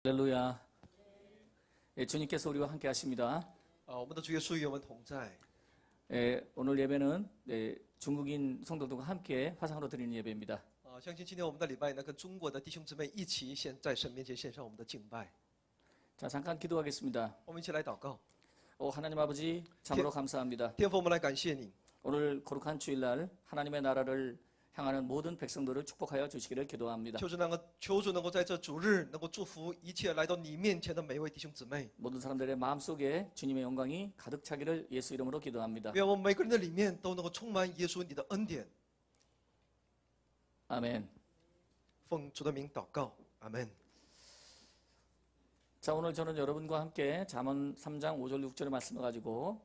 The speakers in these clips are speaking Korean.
할렐루야. 예, 주님께서 우리와 함께 하십니다. 我们的主耶稣与我们同在。 예, 오늘 예배는 중국인 성도들과 함께 화상으로 드리는 예배입니다. 相信今天我们的礼拜呢，跟中国的弟兄姊妹一起在神面前献上我们的敬拜。 자, 잠깐 기도하겠습니다. 我们一起来祷告。 하나님 아버지, 참으로 감사합니다. 天父，我们来感谢你。 오늘 거룩한 주일날 하나님의 나라를 향하는 모든 백성들을 축복하여 주시기를 기도합니다. 求主能够在这主日能够祝福一切来到你面前的每一位弟兄姊妹。 모든 사람들의 마음속에 주님의 영광이 가득 차기를 예수 이름으로 기도합니다. 愿我们每个人的里面都能够充满耶稣你的恩典。 아멘. 奉主的名祷告，阿门。 자, 오늘 저는 여러분과 함께 잠언 3장 5절 6절의 말씀을 가지고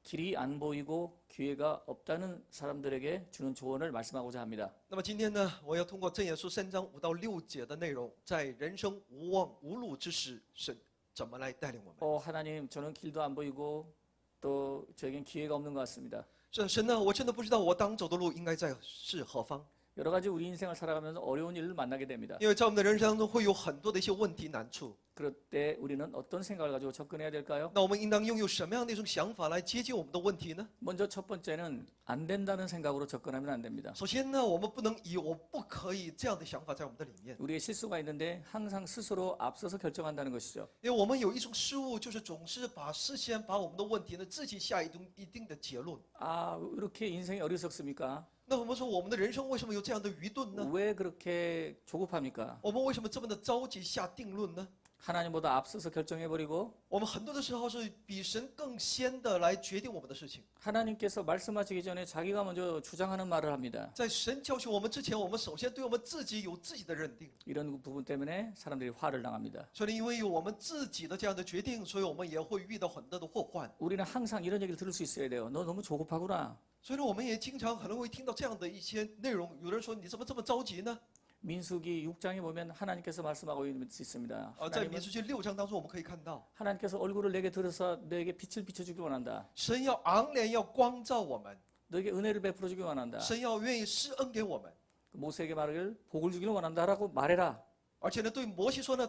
길이 안 보이고 기회가 없다는 사람들에게 주는 조언을 말씀하고자 합니다. 那么今天呢，我要通过箴言书3章5到6节的内容，在人生无望无路之时，神怎么来带领我们？ 하나님, 저는 길도 안 보이고 또 저에겐 기회가 없는 것 같습니다. 神呢，我真的不知道我当走的路应该是何方。 여러 가지 우리 인생을 살아가면서 어려운 일을 만나게 됩니다. 因为在我们的人生当中会有很多的一些问题难处。 그럴 때 우리는 어떤 생각을 가지고 접근해야 될까요? 那我们应当拥有什么样的一种想法来接近我们的问题呢？ 먼저 첫 번째는 안 된다는 생각으로 접근하면 안 됩니다. 首先呢，我们不能以我不可以这样的想法在我们的里面， 우리의 실수가 있는데 항상 스스로 앞서서 결정한다는 것이죠. 因为我们有一种失误，就是总是事先把我们的问题呢自己下一定的结论。 왜 이렇게 인생이 어리석습니까? 那我们说我们的人生为什么有这样的愚钝呢？ 왜 그렇게 조급합니까? 我们为什么这么的着急下定论呢？ 하나님보다 앞서서 결정해버리고 我们很多的时候是比神更先的来决定我们的事情。 하나님께서 말씀하시기 전에 자기가 먼저 주장하는 말을 합니다. 在神教训我们之前，我们首先对我们自己有自己的认定。 이런 부분 때문에 사람들이 화를 당합니다. 所以因为有我们自己的这样的决定，所以我们也会遇到很多的祸患。 우리는 항상 이런 얘기를 들을 수 있어야 돼요. 너 너무 조급하구나. 所以呢，我们也经常可能会听到这样的一些内容，有人说你怎么这么着急呢？ 민수기 6장에 보면 하나님께서 말씀하고 있습니다. 在民数记6章当中，我们可以看到， 하나님께서 얼굴을 내게 들어서 너에게 빛을 비춰주기 원한다. 神要昂脸，要光照我们， 너에게 은혜를 베풀어주기 원한다. 神要愿意施恩给我们。 모세에게 말을 복을 주기를 원한다라고 말해라. 而且呢，对摩西说呢，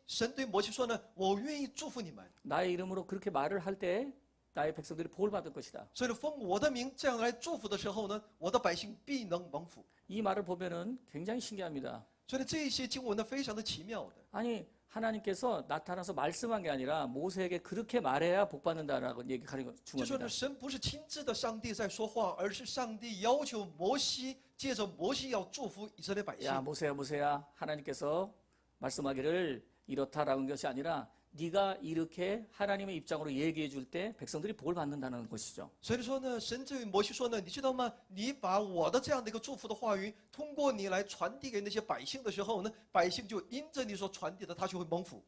神对摩西说呢，我愿意祝福你们。 나의 이름으로 그렇게 말을 할 때 나의 백성들이 복을 받을 것이다. 所以呢，奉我的名这样来祝福的时候呢，我的百姓必能蒙福。 이 말을 보면은 굉장히 신기합니다. 所以呢，这些经文呢，非常的奇妙的。 아니, 하나님께서 나타나서 말씀한 게 아니라 모세에게 그렇게 말해야 복 받는다라고 얘기하는 거 就说 중요합니다. 呢，神不是亲自的上帝在说话，而是上帝要求摩西，借着摩西要祝福以色列百姓。 야, 모세야, 하나님께서 말씀하기를 이렇다라는 것이 아니라 네가 이렇게 하나님의 입장으로 얘기해 줄 때 백성들이 복을 받는다는 것이죠. 所以说呢，神对摩西说呢，你知道吗？你把我的这样的一个祝福的话语，通过你来传递给那些百姓的时候呢，百姓就因着你所传递的，他就会蒙福。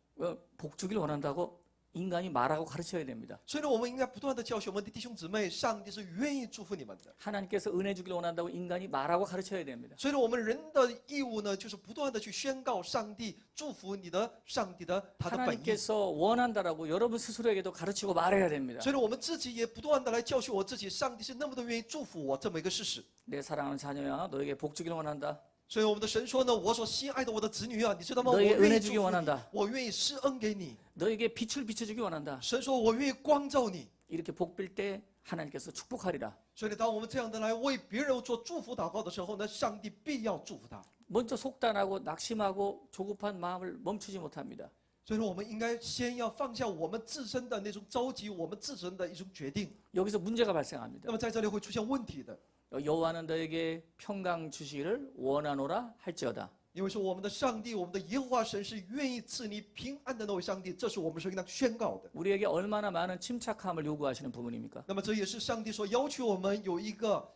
복 주길 원한다고 인간이 말하고 가르쳐야 됩니다. 所以呢，我们应该不断的教训我们的弟兄姊妹，上帝是愿意祝福你们的。 하나님께서 은혜 주길 원한다고 인간이 말하고 가르쳐야 됩니다. 所以呢，我们人的义务呢，就是不断的去宣告上帝祝福你的，上帝的他的本意。 하나님께서 원한다라고 여러분 스스로에게도 가르치고 말해야 됩니다. 所以呢，我们自己也不断的来教训我自己，上帝是那么的愿意祝福我这么一个事实。 내 사랑하는 자녀야, 너에게 복 주길 원한다. 所以我们的神说呢，我所心爱的我的子女啊，你知道吗？我 너에게 愿 은혜 意祝 주기 福你， 원한다. 我愿意施恩给你。 너에게 빛을 비춰주기 원한다. 神说，我愿意光照你。 이렇게 복 빌 때 하나님께서 축복하리라. 所以呢，当我们这样的来为别人做祝福祷告的时候呢，上帝必要祝福他。 먼저 속단하고 낙심하고 조급한 마음을 멈추지 못합니다. 所以说，我们应该先要放下我们自身的那种着急，我们自身的一种决定。 여기서 문제가 발생합니다. 那么在这里会出现问题的， 여호와는 너에게 평강 주시기를 원하노라 할지어다. 因为说我们的上帝，我们的耶和华神是愿意赐你平安的那位上帝，这是我们所应当宣告的。 우리에게 얼마나 많은 침착함을 요구하시는 부분입니까? 那么这也是上帝所要求我们有一个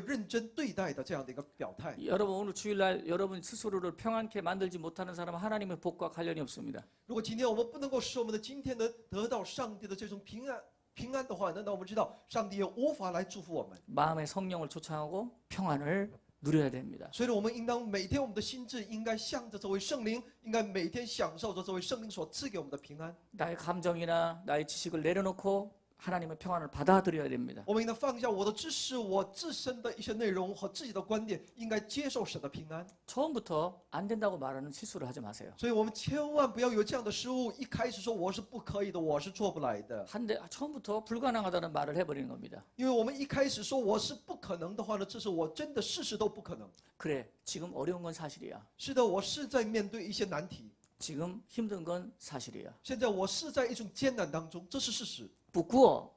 认真对待的这样的一个表态。 여러분 오늘 주일날 여러분 스스로를 평안케 만들지 못하는 사람은 하나님의 복과 관련이 없습니다. 如果今天我们不能够使我们的今天呢得到上帝的这种平安的话，那我们知道上帝也无法来祝福我们。 마음의 성령을 초청하고 평안을 누려야 됩니다. 所以呢，我们应当每天我们的心智应该向着这位圣灵，应该每天享受着这位圣灵所赐给我们的平安。 나의 감정이나 나의 지식을 내려놓고 하나님의 평안을 받아들여야 됩니다. 我们应当放下我的知识，我自身的一些内容和自己的观点，应该接受神的平安。 처음부터 안 된다고 말하는 실수를 하지 마세요. 所以我们千万不要有这样的失误，一开始说我是不可以的，我是做不来的。 처음부터 불가능하다는 말을 해버리는 겁니다. 因为我们一开始说我是不可能的话呢，这是我真的事事都不可能。 그래, 지금 어려운 건 사실이야. 是的，我是在面对一些难题， 지금 힘든 건 사실이야. 现在我是在一种艰难当中，这是事实。 부끄워.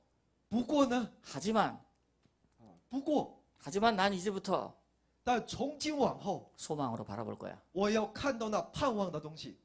不过呢， 하지만 不过， 난 이제부터 但从今往后， 소망으로 바라볼 거야. 我要看到那盼望的东西。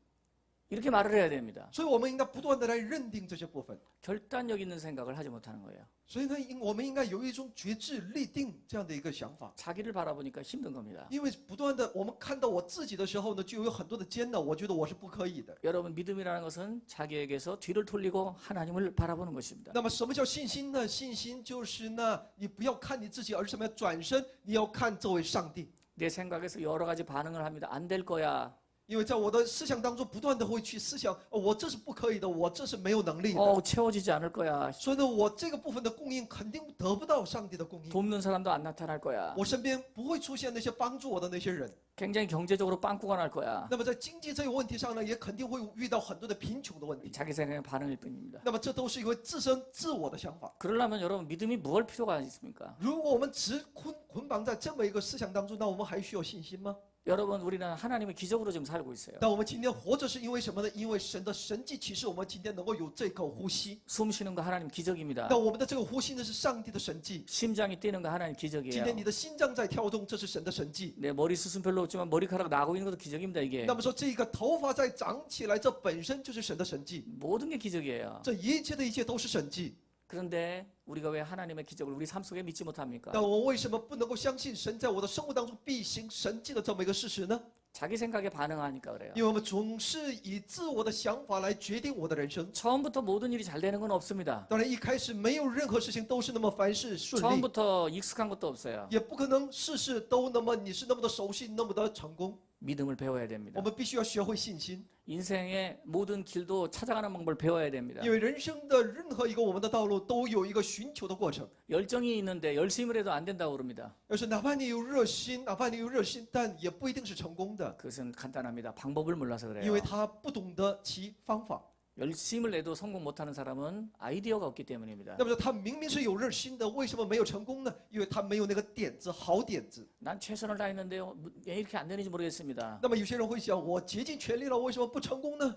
이렇게 말을 해야 됩니다. 所以我们应该不断的来认定这些部分。 결단력 있는 생각을 하지 못하는 거예요. 所以呢，我们应该有一种觉知、立定这样的一个想法。 자기를 바라보니까 힘든 겁니다. 因为不断的我们看到我自己的时候呢，就有很多的艰难，我觉得我是不可以的。 여러분 믿음이라는 것은 자기에게서 뒤를 돌리고 하나님을 바라보는 것입니다. 那么什么叫信心呢？信心就是呢，你不要看你自己，而是什么？要转身，你要看这位上帝。 내 생각에서 여러 가지 반응을 합니다. 안 될 거야. 因为在我的思想当中，不断的会去思想，我这是不可以的，我这是没有能力的。 채워지지 않을 거야. 所以呢，我这个部分的供应肯定得不到上帝的供应。 돕는 사람도 안 나타날 거야. 我身边不会出现那些帮助我的那些人。 굉장히 경제적으로 빵꾸가 날 거야. 那么在经济这个问题上呢，也肯定会遇到很多的贫穷的问题。 자기 생각의 반응일 뿐입니다. 那么这都是因为自身自我的想法。 그러려면 여러분 믿음이 무엇 필요가 있습니까? 如果我们只捆绑在这么一个思想当中，那我们还需要信心吗？ 여러분 우리는 하나님의 기적으로 지금 살고 있어요. 但我们今天活着是因为什么呢？因为神的神迹启示，我们今天能够有这口呼吸。 숨 쉬는 거 하나님 기적입니다. 那我们的这个呼吸呢，是上帝的神迹。 심장이 뛰는 거 하나님 今 기적이에요. 天你的心脏在跳动，这是神的神迹。 내 머리 숱은 별로 없지만 머리카락 나고 있는 것도 기적입니다. 이게 那么说，这个头发在长起来，这本身就是神的神迹。 모든 게 기적이에요. 这一切的一切都是神迹。 그런데 우리가 왜 하나님의 기적을 우리 삶 속에 믿지 못합니까? 那我们为什么不能够相信神在我的生活当中必行神迹的这么一个事实呢？ 자기 생각에 반응하니까 그래요. 因为我们总是以自我的想法来决定我的人生。 처음부터 모든 일이 잘 되는 건 없습니다. 当然，一开始没有任何事情都是那么凡事顺利， 처음부터 익숙한 것도 없어요. 也不可能事事都那么你是那么的熟悉，那么的成功。 믿음을 배워야 我 됩니다. 们必须要学会信心， 인생의 모든 길도 찾아가는 방법을 배워야 됩니다. 因为人生的任何一个我们的道路都有一个寻求的过程。 열정이 있는데 열심을 해도 안 된다고 그럽니다. 要是哪怕你有热心，哪怕你有热心，但也不一定是成功的， 그것은 간단합니다. 방법을 몰라서 因 그래요. 为他不懂得其方法。 열심을 내도 성공 못하는 사람은 아이디어가 없기 때문입니다. 那么说他明明是有热心的，为什么没有成功呢？因为他没有那个点子，好点子。 난 최선을 다했는데요. 왜 이렇게 안 되는지 모르겠습니다. 那么有些人会想，我竭尽全力了，为什么不成功呢？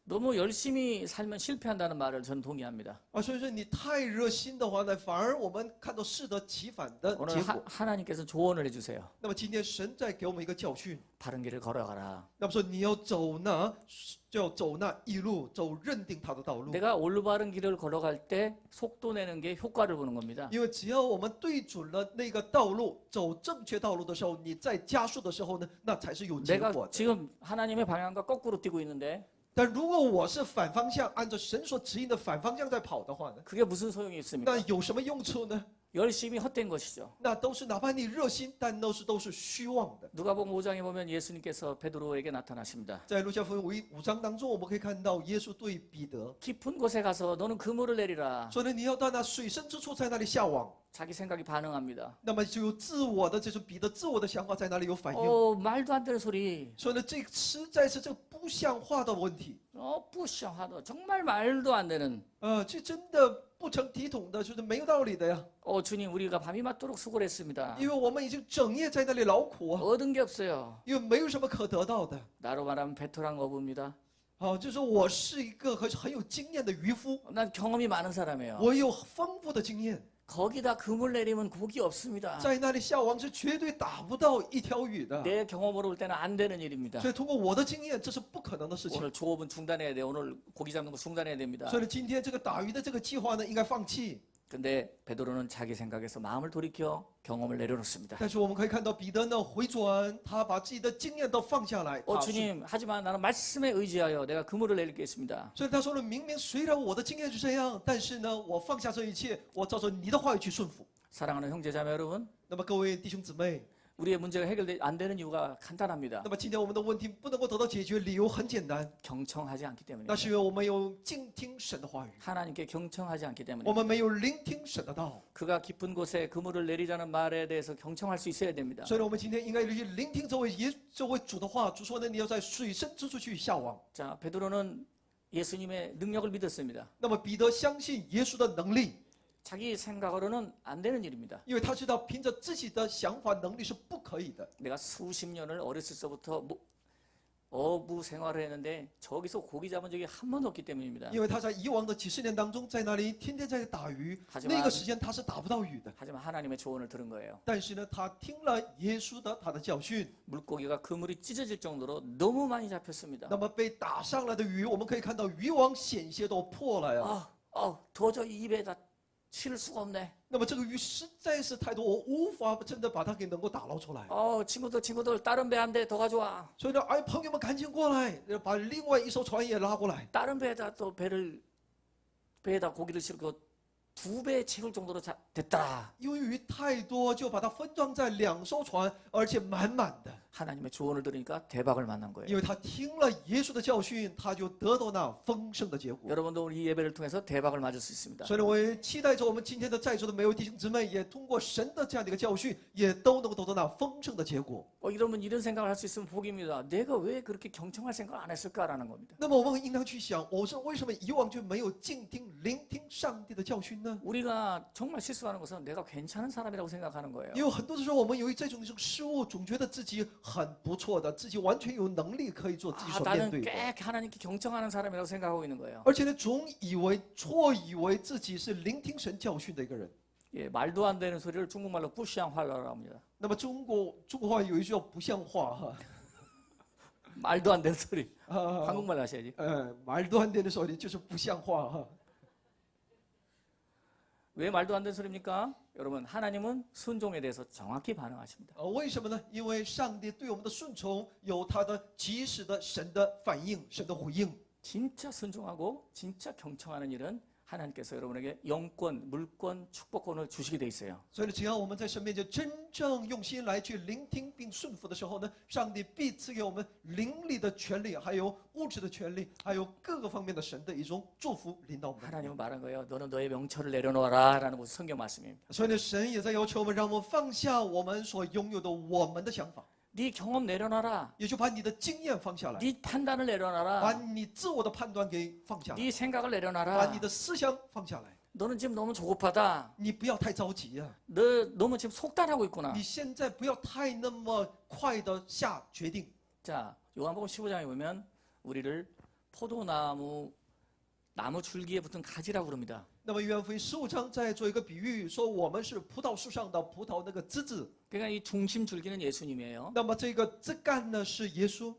너무 열심히 살면 실패한다는 말을 저는 동의합니다. 所以说你太热心的话呢，反而我们看到适得其反的 오늘 结果。 하나님께서 조언을 해주세요. 那么今天神在给我们一个教训， 바른 길을 걸어가라. 那么说你要走呢，就要走那一路，走认定他的道路。 내가 올바른 길을 걸어갈 때 속도 내는 게 효과를 보는 겁니다. 因为只要我们对准了那个道路，走正确道路的时候，你在加速的时候呢，那才是有结 내가 果的。 지금 하나님의 방향과 거꾸로 뛰고 있는데 但如果我是反方向，按照神所指引的反方向在跑的话呢， 그게 무슨 소용이 那 있습니까? 有什么用处呢？ 열심히 헛된 것이죠. 那都是哪怕你热心，但都是虚妄的。 누가복음 5장에 보면 예수님께서 베드로에게 나타나십니다. 在路加福音5章当中，我们可以看到耶稣对彼得 깊은 곳에 가서 너는 그물을 내리라. 说呢，你要到那水深之处，在那里下网。 자기 생각이 반응합니다. 那么就有自我的这种彼得自我的想法在那里有反应。 말도 안 되는 소리. 所以呢，这实在是这个不像话的问题。 부셔하다. 정말 말도 안 되는. 这真的不成体统的，就是没有道理的呀。 주님 우리가 밤이 맞도록 수고를 했습니다. 因为我们已经整夜在那里劳苦啊， 얻은 게 없어요. 因为没有什么可得到的。 나로 말하면 베테랑 어부입니다. 就是说我是一个很有经验的渔夫， 난 경험이 많은 사람이에요. 我有丰富的经验， 거기다 그물 내리면 고기 없습니다. 在那里下网是绝对打不到一条鱼的。 내 경험으로 볼 때는 안 되는 일입니다. 所以通过我的经验，这是不可能的事情。 오늘 조업은 중단해야 돼요. 오늘 고기 잡는 거 중단해야 됩니다. 所以呢，今天这个打鱼的这个计划呢，应该放弃。 근데 베드로는 자기 생각에서 마음을 돌이켜 경험을 내려놓습니다. 但是我们可以看到彼得呢回转，他把自己的经验都放下来。 주님, 하지만 나는 말씀에 의지하여 내가 그물을 내리겠습니다. 所以他说了，明明虽然我的经验是这样，但是呢，我放下这一切，我照着你的话语去顺服。 사랑하는 형제자매 여러분, 那么各位弟兄姊妹， 우리의 문제가 해결되지 안 되는 이유가 간단합니다. 那么今天我们的问题不能够得到解决，理由很简单， 경청하지 않기 那 때문입니다. 是因为我们有静听神的话语， 하나님께 경청하지 않기 我 때문에 们没有聆听神的道。 그가 깊은 곳에 그물을 내리자는 말에 대해서 경청할 수 있어야 됩니다. 所以呢，我们今天应该去聆听这位主的话。主说呢，你要在水深之处去下网。 자, 베드로는 예수님의 능력을 믿었습니다. 那么彼得相信耶稣的能力， 자기 생각으로는 안 되는 일입니다. 因为他知道凭着自己的想法能力是不可以的。 내가 수십 년을 어렸을 때부터 어부 생활을 했는데 저기서 고기 잡은 적이 한 번도 없기 때문입니다. 因为他在以往的几十年当中，在那里天天在打鱼， 하지만 那个时间他是打不到鱼的。 하지만 하나님의 조언을 들은 거예요. 但是呢，他听了耶稣的他的教训， 물고기가 그물이 찢어질 정도로 너무 많이 잡혔습니다. 那么被打上来的鱼，我们可以看到渔网险些都破了呀。 도저히 입에다 실을 수가 없네. 那么这个鱼实在是太多，我无法真的把它给能够打捞出来。 친구들 다른 배 한 대 더 가져와. 所以呢，哎，朋友们赶紧过来，把另外一艘船也拉过来。 다른 배에다 또 배에다 고기를 싣고 2배 채울 정도로 됐다. 因为鱼太多，就把它分装在2艘船，而且满满的。 하나님의 조언을 들으니까 대박을 만난 因 거예요. 为他听了耶稣的教训，他就得到那丰盛的结果。 여러분도 우리 이 예배를 통해서 대박을 맞을 수 있습니다. 所以呢，我也期待着我们今天的在座的每位弟兄姊妹，也通过神的这样的一个教训，也都能够得到那丰盛的结果。 이러면 이런 생각을 할 수 있으면 복입니다. 내가 왜 그렇게 경청할 생각을 안 했을까라는 겁니다. 那么我们应当去想，我是为什么以往就没有静听、聆听上帝的教训呢？ 우리가 정말 실수하는 것은 내가 괜찮은 사람이라고 생각하는 거예요. 因为很多的时候，我们由于这种失误，总觉得自己很不错的，自己完全有能力可以做自己所面 나는 对的， 꽤 하나님께 경청하는 사람이라고 생각하고 있는 거예요. 而且呢，错以为自己是聆听神教训的一个人。 예, 말도 안 되는 소리를 중국말로 부시앙활라라고 합니다. 那么中国话有一句叫不像话哈， 말도 안 되는 소리. 啊， 한국말 하셔야지. 말도 안 되는 소리就是不像话哈。 왜 말도 안 되는 소리입니까? 여러분, 하나님은 순종에 대해서 정확히 반응하십니다. 为什么呢？因为上帝对我们的顺从有他的及时的神的反应、神的回应。 진짜 순종하고 진짜 경청하는 일은 하나님께서 여러분에게 영권, 물권, 축복권을 주시게 돼 있어요. 所以呢，只要我们在神面前真正用心来去聆听并顺服的时候呢，上帝必赐给我们灵力的权利，还有物质的权利，还有各个方面的神的一种祝福临到我们。 하나님은 말한 거예요. 너는 너의 명철을 내려놓아라라는 것이 성경 말씀입니다. 所以呢，神也在要求我们，让我们放下我们所拥有的我们的想法， 네 경험 내려놔라. 也就把你的经验放下来， 네 판단을 把 내려놔라. 你自我的判断给放下来， 네 생각을 把 내려놔라. 你的思想放下来。 너는 지금 너무 조급하다. 你不要太着急啊， 너 너무 지금 속단하고 있구나. 你现在不要太那么快的下决定。 자, 요한복음 15장에 보면 우리를 포도나무 나무 줄기에 붙은 가지라고 부릅니다. 那么约翰福音15章在做一个比喻，说我们是葡萄树上的葡萄那个枝子， 그러니까 이 중심 줄기는 예수님이에요. 那么这个枝干呢是耶稣，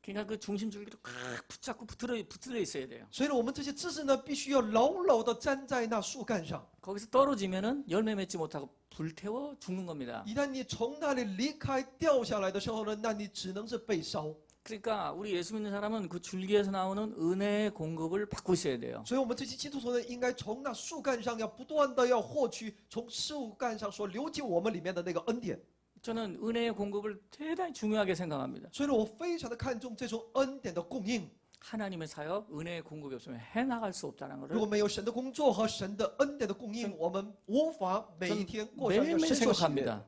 그러니까 그 중심 줄기를 꽉 붙잡고 붙들어 있어야 돼요. 所以呢，我们这些枝子呢，必须要牢牢的粘在那树干上。 거기서 떨어지면은 열매 맺지 못하고 불태워 죽는 겁니다. 一旦你从那里离开掉下来的时候呢，那你只能是被烧。 그러니까 우리 예수 믿는 사람은 그 줄기에서 나오는 은혜의 공급을 받고 있어야 돼요. 所以我们这些基督徒呢，应该从那树干上要不断的要获取从树干上所流进我们里面的那个恩典。 저는 은혜의 공급을 대단히 중요하게 생각합니다. 所以呢，我非常的看重这种恩典的供应。 하나님의 사역, 은혜의 공급이 없으면 해나갈 수 없다는 如 것을 果没有神的工作和神的恩典的供应，我们无法每一天过上一个 매일매일 神所喜悦。 생각합니다.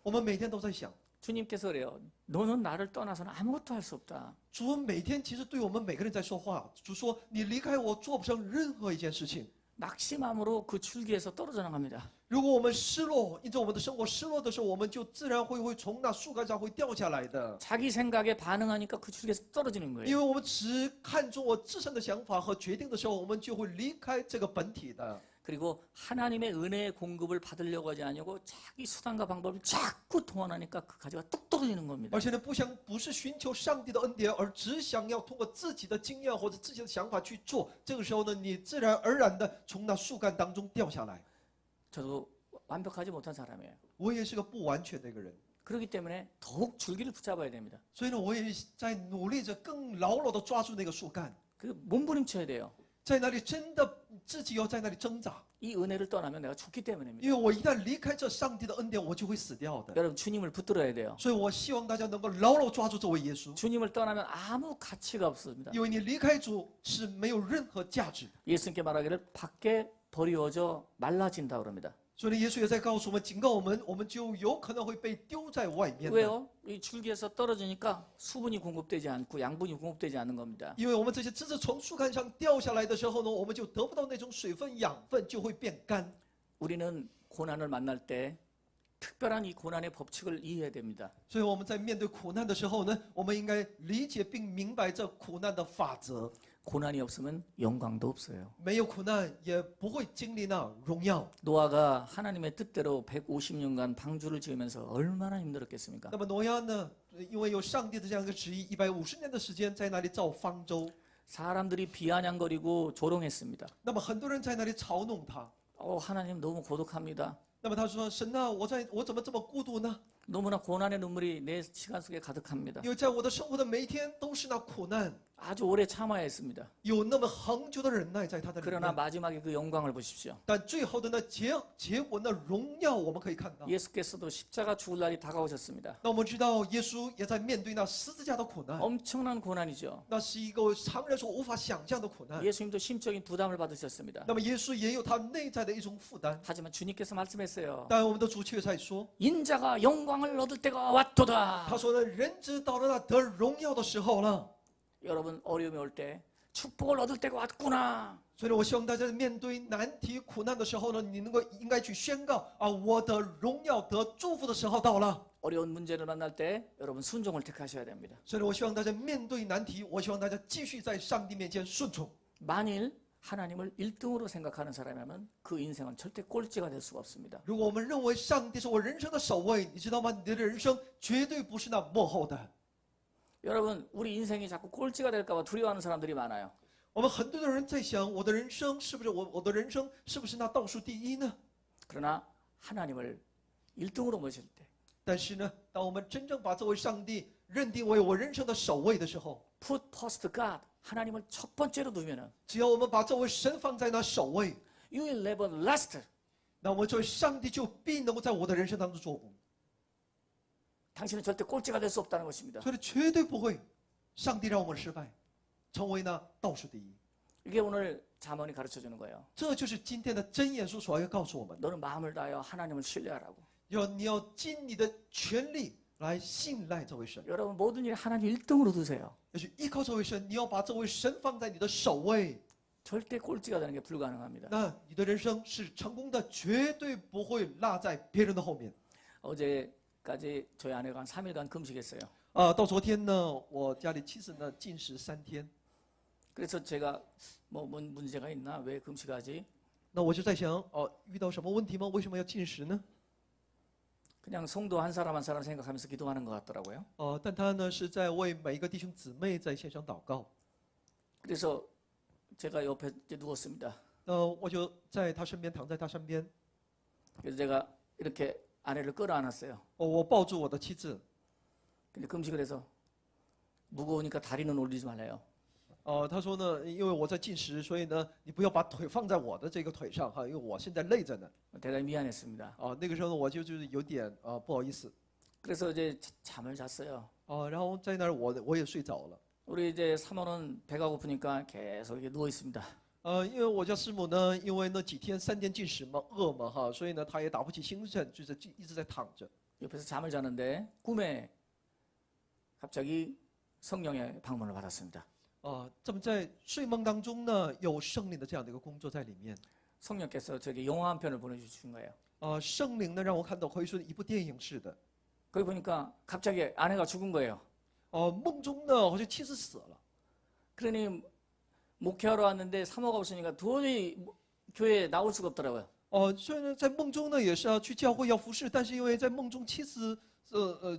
我们每天都在想， 주님께서 그래요. 너는 나를 떠나서는 아무것도 할 수 없다. 主每天其实对我们每个人在说话。主说：“你离开我，做不成任何一件事情。” 낙심함으로 그 줄기에서 떨어져 나갑니다. 如果我们失落，因着我们的生活失落的时候，我们就自然会从那树干上会掉下来的。 자기 생각에 반응하니까 그 줄기에서 떨어지는 因 거예요. 为我们只看重我自身的想法和决定的时候，我们就会离开这个本体的。 그리고 하나님의 은혜의 공급을 받으려고 하지 아니고 자기 수단과 방법을 자꾸 동원하니까 그 가지가 뚝 떨어지는 겁니다. 而且呢，不是寻求上帝的恩典，而只想要通过自己的经验或者自己的想法去做。这个时候呢，你自然而然的从那树干当中掉下来。 저도 완벽하지 못한 사람이에요. 我也是个不完全的一个人， 그렇기 때문에 더욱 줄기를 붙잡아야 됩니다. 所以呢，我也在努力着更牢牢的抓住那个树干， 그 몸부림쳐야 돼요. 在那里真的自己要在那里挣扎， 이 은혜를 떠나면 내가 죽기 때문입니다. 因为我一旦离开这上帝的恩典，我就会死掉的。 여러분 주님을 붙들어야 돼요. 所以我希望大家能够牢牢抓住这位耶稣， 주님을 떠나면 아무 가치가 없습니다. 因为你离开主是没有任何价值的。 예수님께 말하기를 밖에 버리워져 말라진다 그럽니다. 所以呢，耶稣也在告诉我们，警告我们，我们就有可能会被丢在外面的。 왜요? 이 줄기에서 떨어지니까 수분이 공급되지 않고 양분이 공급되지 않는 겁니다. 因为我们这些枝子从树干上掉下来的时候呢，我们就得不到那种水分、养分，就会变干。 우리는 고난을 만날 때 특별한 이 고난의 법칙을 이해해야 됩니다. 所以我们在面对苦难的时候呢，我们应该理解并明白这苦难的法则。 고난이 없으면 영광도 없어요. 没有苦难，也不会经历那荣耀。 노아가 하나님의 뜻대로 150년간 방주를 지으면서 얼마나 힘들었겠습니까? 那么挪亚呢，因为有上帝的这样一个旨意，150年的时间在那里造方舟， 사람들이 비아냥거리고 조롱했습니다. 那么很多人在那里嘲弄他。 하나님 너무 고독합니다. 那么他说：“神啊，我怎么这么孤独呢？ 너무나 고난의 눈물이 내 시간 속에 가득합니다. 因为在我的生活的每一天都是那苦难， 아주 오래 참아야 했습니다. 有那么恒久的忍耐在他的里 그러나 面。 마지막에 그 영광을 보십시오. 但最后的那结果那荣耀，我们可以看到。 예수께서도 십자가 죽을 날이 다가오셨습니다. 那我们知道，耶稣也在面对那十字架的苦难， 엄청난 고난이죠. 那是一个常人所无法想象的苦难。 예수님도 심적인 부담을 받으셨습니다. 那么耶稣也有他内在的一种负担。 하지만 주님께서 말씀했어요. 但我们的主却在说， 인자가 영광을 얻을 때가 왔도다. 他说呢，人子到了那得荣耀的时候了。 여러분 어려움이 올 때 축복을 얻을 때가 왔구나. 所以呢，我希望大家在面对难题、苦难的时候呢，你应该去宣告啊，我的荣耀得祝福的时候到了。 어려운 문제를 만날 때 여러분 순종을 택하셔야 됩니다. 所以呢，我希望大家面对难题，我希望大家继续在上帝面前顺从。 만일 하나님을 1등으로 생각하는 사람이라면 그 인생은 절대 꼴찌가 될 수가 없습니다. 如果我们认为上帝是我人生的首位，你知道吗？你的人生绝对不是那幕后的。 여러분 우리 인생이 자꾸 꼴찌가 될까 봐 두려워하는 사람들이 많아요. 我们很多的人在想，我的人生是不是那倒数第一呢？ 그러나 하나님을 1등으로 모실 때 但是呢，当我们真正把这位上帝认定为我人生的首位的时候， Put first God 하나님을 첫 번째로 두면은 只要我们把这位神放在那首位， You will never last. 那我们这位上帝就必能够在我的人生当中做工， 당신은 절대 꼴찌가 될 수 없다는 것입니다. 所以绝对不会，上帝让我们失败，成为那倒数第一。 이게 오늘 잠언이 가르쳐 주는 거예요. 这就是今天的真言书所要告诉我们的。 너는 마음을 다하여 하나님을 신뢰하라고. 你要尽你的全力来信赖这位神， 여러분 모든 일 하나님 1등으로 두세요. 要去依靠这位神，你要把这位神放在你的首位， 절대 꼴찌가 되는 게 불가능합니다. 那你的人生是成功的，绝对不会落在别人的后面。 어제까지 저희 아내가 한 3일간 금식했어요. 到昨天呢，我家里妻子呢禁食3天， 그래서 제가 뭐 문제가 있나 왜 금식하지? 那我就在想，遇到什么问题吗？为什么要禁食呢？ 그냥 성도 한 사람 한 사람 생각하면서 기도하는 것 같더라고요. 但他呢是在为每一个弟兄姊妹在线上祷告。 그래서 제가 옆에 이제 누웠습니다. 我就在他身边，躺在他身边， 그래서 제가 이렇게 아내를 끌어안았어요. 我抱住我的妻子。 근데 금식을 해서 무거우니까 다리는 올리지 말래요. 他说呢，因为我在禁食，所以呢，你不要把腿放在我的这个腿上哈，因为我现在累着呢。 대단히 미안했습니다. 那个时候呢，我就是有点不好意思。 그래서 이제 잠을 잤어요. 然后在那儿我也睡着了。 우리 이제 사모는 배가 고프니까 계속 이렇게 누워 있습니다. 因为我家师母呢，因为那几天3天禁食嘛，饿嘛哈，所以呢，她也打不起精神，就是一直在躺着。 옆에서 잠을 자는데 꿈에 갑자기 성령의 방문을 받았습니다. 这么在睡梦当中呢，有圣灵的这样的一个工作在里面。 성령께서 저에게 영화 한 편을 보내주신 거예요. 圣灵呢让我看到可以说一部电影似的。 거기 보니까 갑자기 아내가 죽은 거예요. 梦中呢好像妻子死了。 그러니 목회하러 왔는데 사모가 없으니까 도저히 교회에 나올 수가 없더라고요. 所以呢在梦中呢也是要去教会要服侍，但是因为在梦中妻子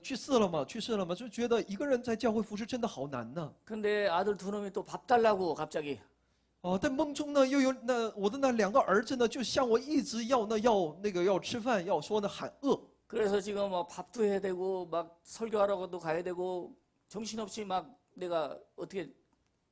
去世了嘛，就觉得一个人在教会服侍真的好难呢。 근데 아들 두 놈이 또 밥 달라고 갑자기. 但梦中呢又有我的那2个儿子呢，就向我一直要吃饭，要说呢喊饿。 그래서 지금 뭐 밥도 해야 되고 막 설교하러도 가야 되고 정신없이 막 내가 어떻게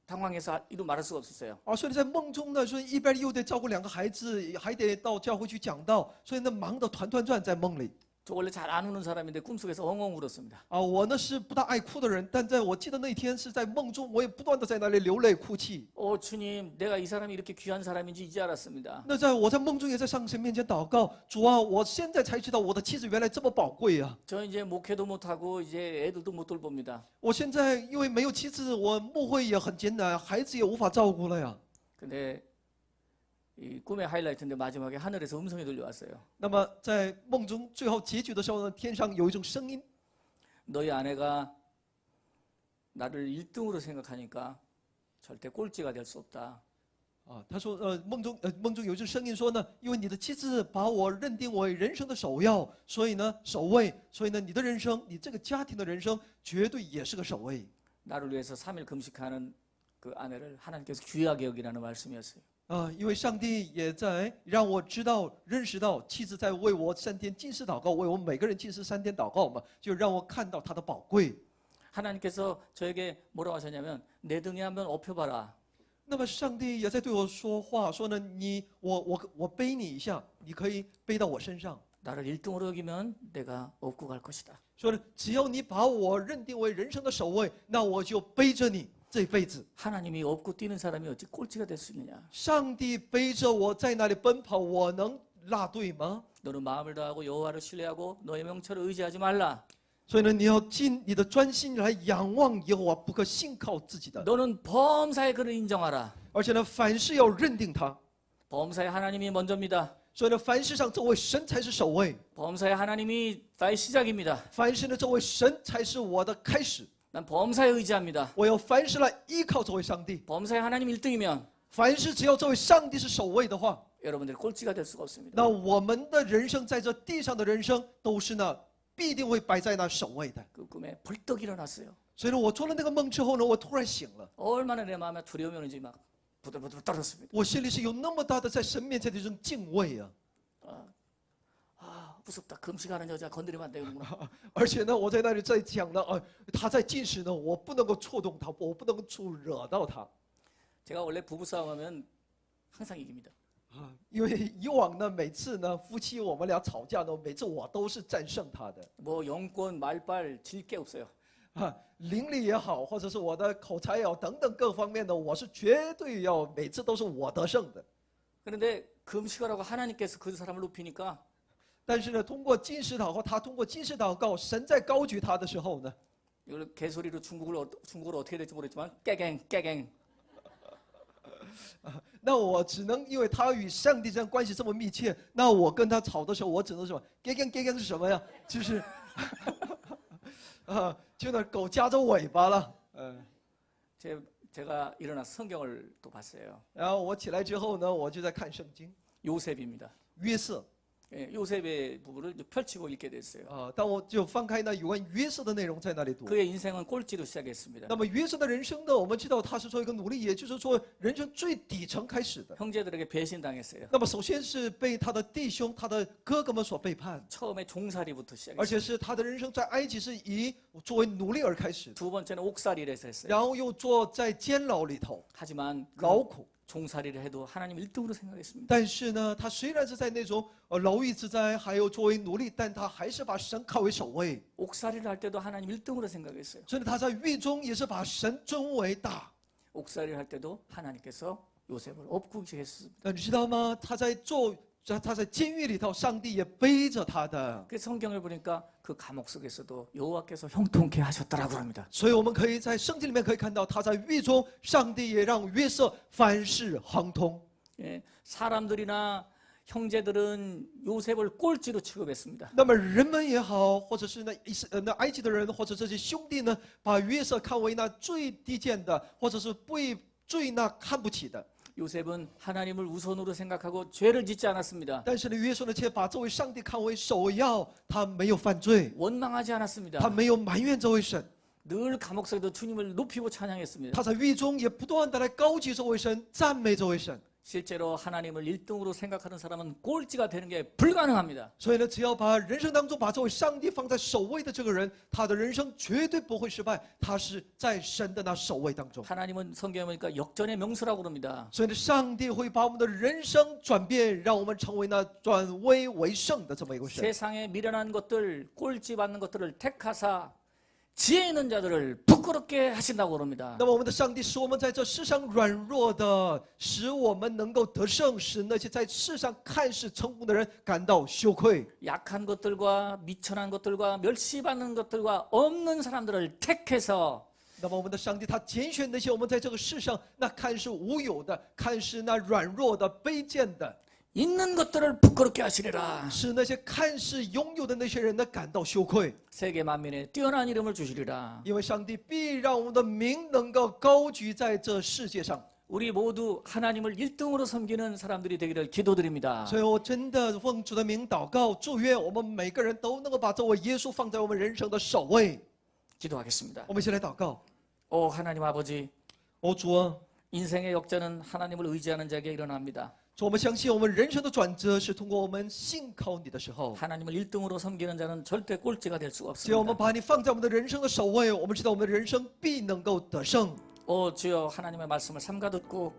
당황해서 이루 말할 수가 없었어요. 所以在梦中呢，说一边又得照顾2个孩子，还得到教会去讲道，所以呢忙得团团转在梦里。 저 원래 잘 안 우는 사람인데 꿈속에서 엉엉 울었습니다. 我呢是不大爱哭的人，但在我记得那天是在梦中，我也不断的在那里流泪哭泣。 주님, 내가 이 사람이 이렇게 귀한 사람인지 이제 알았습니다. 那我在梦中也在上神面前祷告，主啊，我现在才知道我的妻子原来这么宝贵啊！ 저 이제 목회도 못하고 이제 애들도 못 돌봅니다. 我现在因为没有妻子，我牧会也很艰难，孩子也无法照顾了呀。 근데 이 꿈의 하이라이트인데 마지막에 하늘에서 음성이 들려왔어요. 那么在梦中最后结局的时候呢，天上有一种声音， 너희 아내가 나를 1등으로 생각하니까 절대 꼴찌가 될 수 없다. 他说，梦中有一种声音说呢，因为你的妻子把我认定为人生的首要，所以呢首位，所以呢你的人生，你这个家庭的人生绝对也是个首位。 나를 위해서 3일 금식하는 그 아내를 하나님께서 귀하게 여기라는 말씀이었어요. 因为上帝也在让我认识到妻子在为我3天禁食祷告，为我们每个人禁食3天祷告嘛，就让我看到他的宝贵。 하나님께서 저에게 뭐라고 하셨냐면 내 등에 한번 업혀봐라. 那么上帝也在对我说话，说呢，我背你一下，你可以背到我身上。 나를 1등으로 여기면 내가 업고 갈 것이다. 说呢，只要你把我认定为人生的首位，那我就背着你这辈子。 하나님이 업고 뛰는 사람이 어찌 꼴찌가 될 수 있느냐. 上帝背着我在那里奔跑，我能落队吗？ 너는 마음을 다하고 여호와를 신뢰하고 너의 명철을 의지하지 말라. 所以呢，你要尽你的专心来仰望耶和华，不可信靠自己的。 너는 범사에 그를 인정하라. 而且呢，凡事要认定他。 범사에 하나님이 먼저입니다. 所以呢，凡事上这位神才是首位， 범사에 하나님이 나의 시작입니다. 凡事呢，这位神才是我的开始。 난 범사에 의지합니다. 我要凡事来依靠这位上帝。 범사에 하나님 1등이면 凡事只要这位上帝是首位的话， 여러분들이 꼴찌가 될 수가 없습니다. 那我们的人生在这地上的人生都是呢，必定会摆在那首位的。 그 꿈에 벌떡 일어났어요. 所以呢，我做了那个梦之后呢，我突然醒了， 얼마나 내 마음에 두려움이 오는지 막 부들부들 떨었습니다. 我心里是有那么大的在神面前的这种敬畏啊。 무섭다. 금식하는 여자 건드리면 안 되는구나. 而且呢，我在那里在讲呢，他在进食呢，我不能够触动他，我不能够惹到他。 제가 원래 부부 싸움하면 항상 이깁니다. 因为以往呢，每次呢，夫妻我们俩吵架呢，每次我都是战胜他的。 뭐 영권, 말빨 질 게 없어요. 灵力也好，或者是我的口才也好，等等各方面的，我是绝对要每次都是我得胜的。 그런데 금식하라고 하나님께서 그 사람을 높이니까 但是呢，通过禁食祷告，他通过禁食祷告，神在高举他的时候呢， 이걸 개소리로 중국어로 어떻게 될지 모르겠지만 깨갱 깨갱. 那我只能因为他与上帝这样关系这么密切，那我跟他吵的时候，我只能说 “gang 是什么呀？就是就那狗夹着尾巴了。 제가 일어나 성경을 또 봤어요. 然后我起来之后呢，我就在看圣经， 요셉입니다. 约瑟。 예, 요셉의 부분을 펼치고 읽게 됐어요. 但我就翻开那有关约瑟的内容在那里读。 그의 인생은 꼴찌로 시작했습니다. 那么约瑟的人生呢，我们知道他是做一个努力，也就是说人生最底层开始的。 형제들에게 배신당했어요. 那么首先是被他的弟兄、他的哥哥们所背叛， 처음에 종살이부터 而 시작했어요. 且是他的人生在埃及是以作为奴隶而开始的， 두 번째는 옥살이를 해서 했어요. 然后又做在监牢里头 하지만 그 劳苦。 종살이를 해도 하나님 1등으로 생각했습니다. 但是呢，他虽然是在那种牢狱之灾，还有作为奴隶，但他还是把神靠为首位。 옥살이를 할 때도 하나님 1등으로 생각했어요. 所以他在狱中也是把神尊为大。 옥살이를 할 때도 하나님께서 요셉을 업고 계셨습니다. 那你知道吗？他在监狱里头，上帝也背着他的。 그 성경을 보니까 그 감옥 속에서도 여호와께서 형통케 하셨더라고 합니다. 所以我们可以在圣经里面可以看到，他在狱中，上帝也让约瑟凡事亨通。 예, 사람들이나 형제들은 요셉을 꼴찌로 취급했습니다. 那么人们也好，或者是那埃及的人，或者这些兄弟呢，把约瑟看为那最低贱的，或者是最那看不起的。 요셉은 하나님을 우선으로 생각하고 죄를 짓지 않았습니다. 但是呢，约瑟呢却把这位上帝看为首要，他没有犯罪， 원망하지 他 않았습니다. 没有埋怨这位神， 늘 감옥 속에도 주님을 높이고 찬양했습니다. 他在狱中也不断的来高举这位神，赞美这位神。 실제로 하나님을 1등으로 생각하는 사람은 꼴찌가 되는 게 불가능합니다. 所以呢，只要把人生当中把这位上帝放在首位的这个人，他的人生绝对不会失败，他是在神的那首位当中。 하나님은 성경에 보니까 역전의 명수라고 그럽니다. 所以呢，上帝会把我们的人生转变，让我们成为那转危为胜的这么一个神。 세상에 미련한 것들, 꼴찌 받는 것들을 택하사 지혜 있는 자들을 부끄럽게 하신다고 그럽니다. 那么我们的上帝使我们在这世上软弱的，使我们能够得胜，使那些在世上看似成功的人感到羞愧。 약한 것들과 미천한 것들과 멸시받는 것들과 없는 사람들을 택해서 那么我们的上帝他拣选那些我们在这个世上那看似无有的，看似那软弱的、卑贱的， 있는 것들을 부끄럽게 하시리라. 使那些看似拥有的那些人呢感到羞愧。 세계 만민에 뛰어난 이름을 주시리라. 因为上帝必让我们的名能够高举在这世界上。 우리 모두 하나님을 1등으로 섬기는 사람들이 되기를 기도드립니다. 所以我真的奉主的名祷告，祝愿我们每个人都能够把这位耶稣放在我们人生的首位。 기도하겠습니다. 我们一起来祷告。 오 하나님 아버지, 主啊， 인생의 역전은 하나님을 의지하는 자에게 일어납니다. 主，我们相信我们人生的转折是通过我们信靠你的时候。 하나님을 1등으로 섬기는 자는 절대 꼴찌가 될 수가 只要我们 없습니다. 把你放在我们的人生的首位，我们知道我们的人生必能够得胜。 오 주여 하나님의 말씀을 삼가 듣고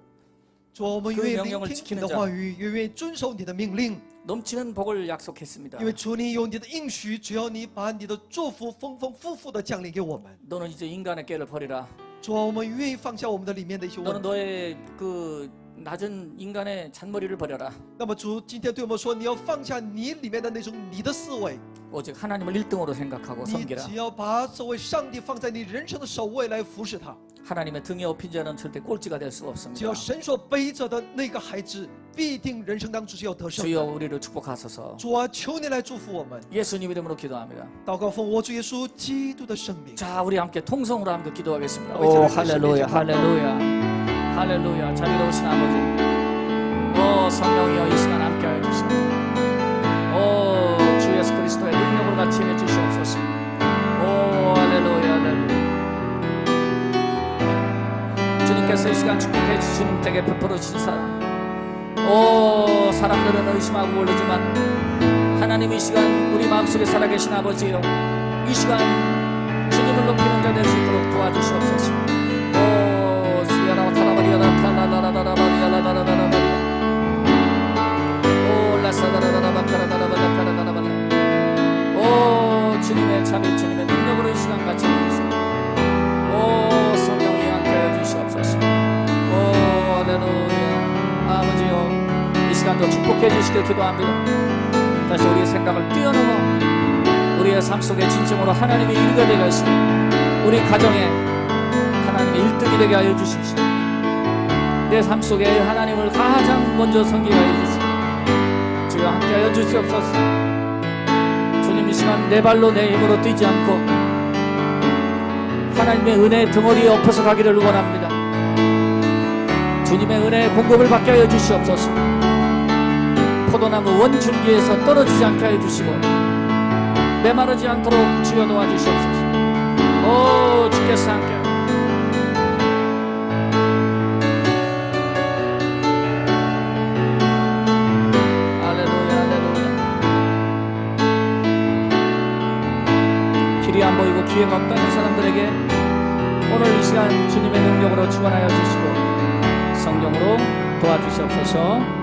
主啊，我们愿意聆听你的话语，也愿意遵守你的命令。 넘치는 복을 약속했습니다. 因为主你有你的应许，只要你把你的祝福丰丰富富的降临给我们。 너는 이제 인간의 깨를 버리라. 主啊，我们愿意放下我们的里面的一些问 너는 题。 너의 그 낮은 인간의 잔머리를 버려라. 那么主今天对我们说，你要放下你里面的那种你的思维， 오직 하나님을 1등으로 생각하고 你 섬기라. 只要把这位上帝放在你人生的首位来服侍他。 하나님의 등에 업힌 자는 절대 꼴찌가 될 수가 只 없습니다. 要神所背着的那个孩子，必定人生当中是要得胜 주여 的。 우리를 축복하소서. 主啊，求你来祝福我们。 예수님 이름으로 기도합니다. 祷告奉我主耶稣基督的圣名。 자, 우리 함께 통성으로 함께 기도하겠습니다. 오, 오, 할렐루야, 할렐루야, 할렐루야, 할렐루야. 자비로우신 아버지, 오 성령이여 이 시간 함께하여 주시옵소서. 오 주 예수 그리스도의 능력으로 같이 해 주시옵소서. 오 할렐루야, 할렐루야. 주님께서 이 시간 축복해 주시는 되게 베풀어 주신 사람. 오 사람들은 의심하고 모르지만 하나님 이 시간 우리 마음속에 살아계신 아버지여, 이 시간 주님을 높이는 자 될 수 있도록 도와주시옵소서. 오 수야라 타라바리야라 타라라라라라바리야라라라라바리야. 오 라사다라라바카라다라바다카라다라바다. 오 주님의 자비, 주님의 능력으로 이 시간 같이 해주시옵소서. 오 성령이 함께해 주시옵소서. 오 할렐루야. 아버지여 이 시간도 축복해 주시길 기도합니다. 다시 우리의 생각을 뛰어넘어 우리의 삶 속에 진정으로 하나님의 일가 되게 하시고 우리 가정에 하나님의 1등이 되게 하여 주십시오. 내 삶 속에 하나님을 가장 먼저 섬기게 하여 주시고 주여 함께 하여 주시옵소서. 주님 이 시간 내 발로 내 힘으로 뛰지 않고 하나님의 은혜의 덩어리에 엎어서 가기를 원합니다. 주님의 은혜의 공급을 받게 하여 주시옵소서. 포도나무 원줄기에서 떨어지지 않게 하여 주시고 메마르지 않도록 주여 도와주시옵소서. 오 주께서 함께 할렐루야, 할렐루야. 길이 안 보이고 기회가 없다는 사람들에게 오늘 이 시간 주님의 능력으로 주관하여 주시고 성령으로 도와주시옵소서.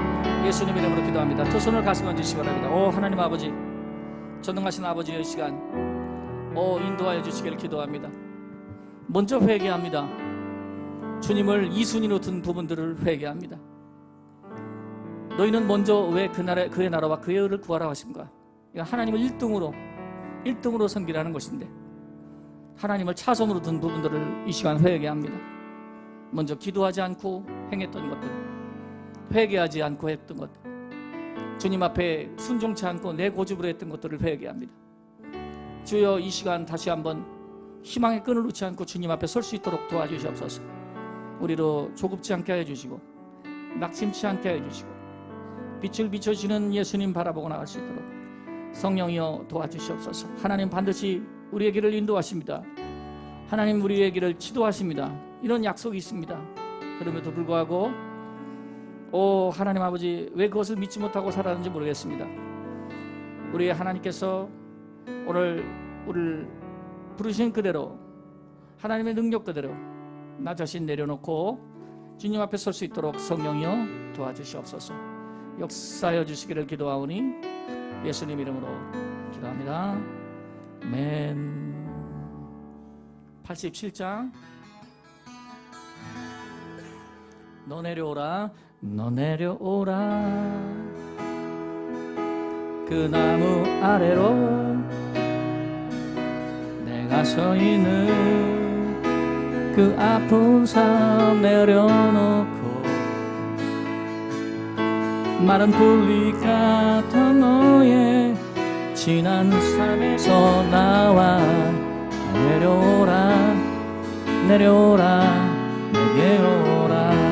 예수님 이름으로 기도합니다. 두 손을 가슴에 얹으시기 바랍니다. 오 하나님 아버지, 전능하신 아버지의 시간 오 인도하여 주시기를 기도합니다. 먼저 회개합니다. 주님을 2순위로 둔 부분들을 회개합니다. 너희는 먼저 왜 그의 나라와 그의 의를 구하라 하신가? 이건 하나님을 1등으로 섬기라는 것인데 하나님을 차선으로 둔 부분들을 이 시간 회개합니다. 먼저 기도하지 않고 행했던 것들, 회개하지 않고 했던 것들, 주님 앞에 순종치 않고 내 고집으로 했던 것들을 회개합니다. 주여 이 시간 다시 한번 희망의 끈을 놓지 않고 주님 앞에 설 수 있도록 도와주시옵소서. 우리로 조급지 않게 하여 주시고 낙심치 않게 하여 주시고 빛을 비춰주시는 예수님 바라보고 나갈 수 있도록 성령이여 도와주시옵소서. 하나님 반드시 우리의 길을 인도하십니다. 하나님 우리의 길을 지도하십니다. 이런 약속이 있습니다. 그럼에도 불구하고 오 하나님 아버지, 왜 그것을 믿지 못하고 살았는지 모르겠습니다. 우리 하나님께서 오늘 우리를 부르신 그대로 하나님의 능력 그대로 나 자신 내려놓고 주님 앞에 설 수 있도록 성령이여 도와주시옵소서. 역사하여 주시기를 기도하오니 예수님 이름으로 기도합니다. 아멘. 87장. 너 내려오라, 너 내려오라, 그 나무 아래로 내가 서 있는 그 아픈 삶 내려놓고 마른 풀잎 같은 너의 지난 삶에서 나와 내려오라, 내려오라, 내게 오라.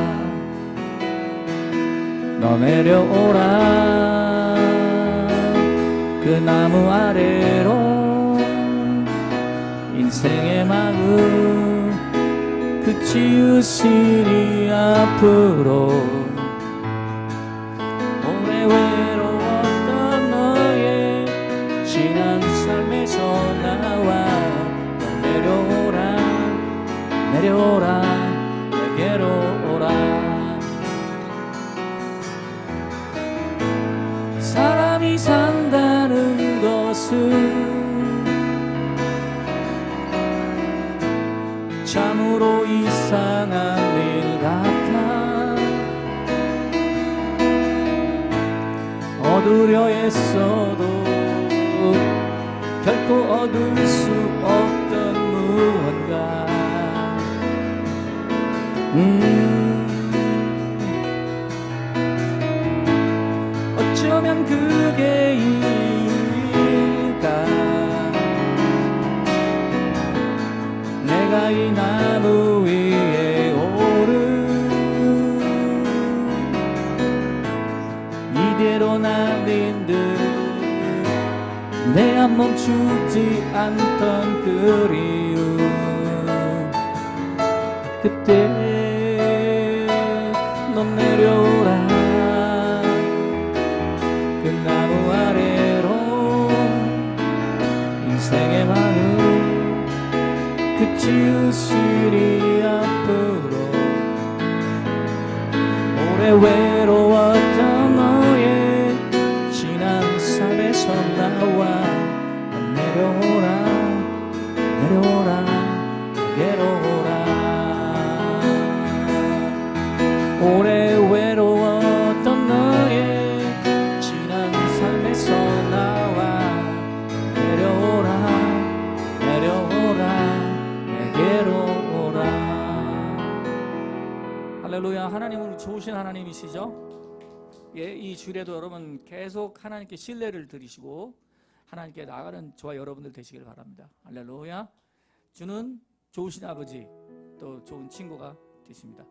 너 내려오라, 그 나무 아래로 인생의 마음 그 치유시리 앞으로 오래 외로웠던 너의 지난 삶에서 나와 너 내려오라, 내려오라, 내게로 오라. 사람이 산다는 것은 참으로 이상한 일 같아. 얻으려 애써도 결코 얻을 수 없던 무언가. 어쩌면 그게 이유일까. 내가 이 나무 위에 오른 이대로 나린 듯 내 안 멈추지 않던 그리움. 그때 넌 내려오라, 그 나무 아래로 인생의 마음 그 치유시리 앞으로 오래 외로웠던 너의 지난 삶에서 나와 내려오라, 내려오라, 내게로 오라. 오래 외로웠던 너의 지난 삶에서 나와 내려오라, 내려오라, 내게로 오라. 할렐루야. 하나님은 좋으신 하나님이시죠? 예, 이 주일에도 여러분 계속 하나님께 신뢰를 드리시고 하나님께 나아가는 저와 여러분들 되시길 바랍니다. 할렐루야. 주는 좋으신 아버지, 또 좋은 친구가 되십니다.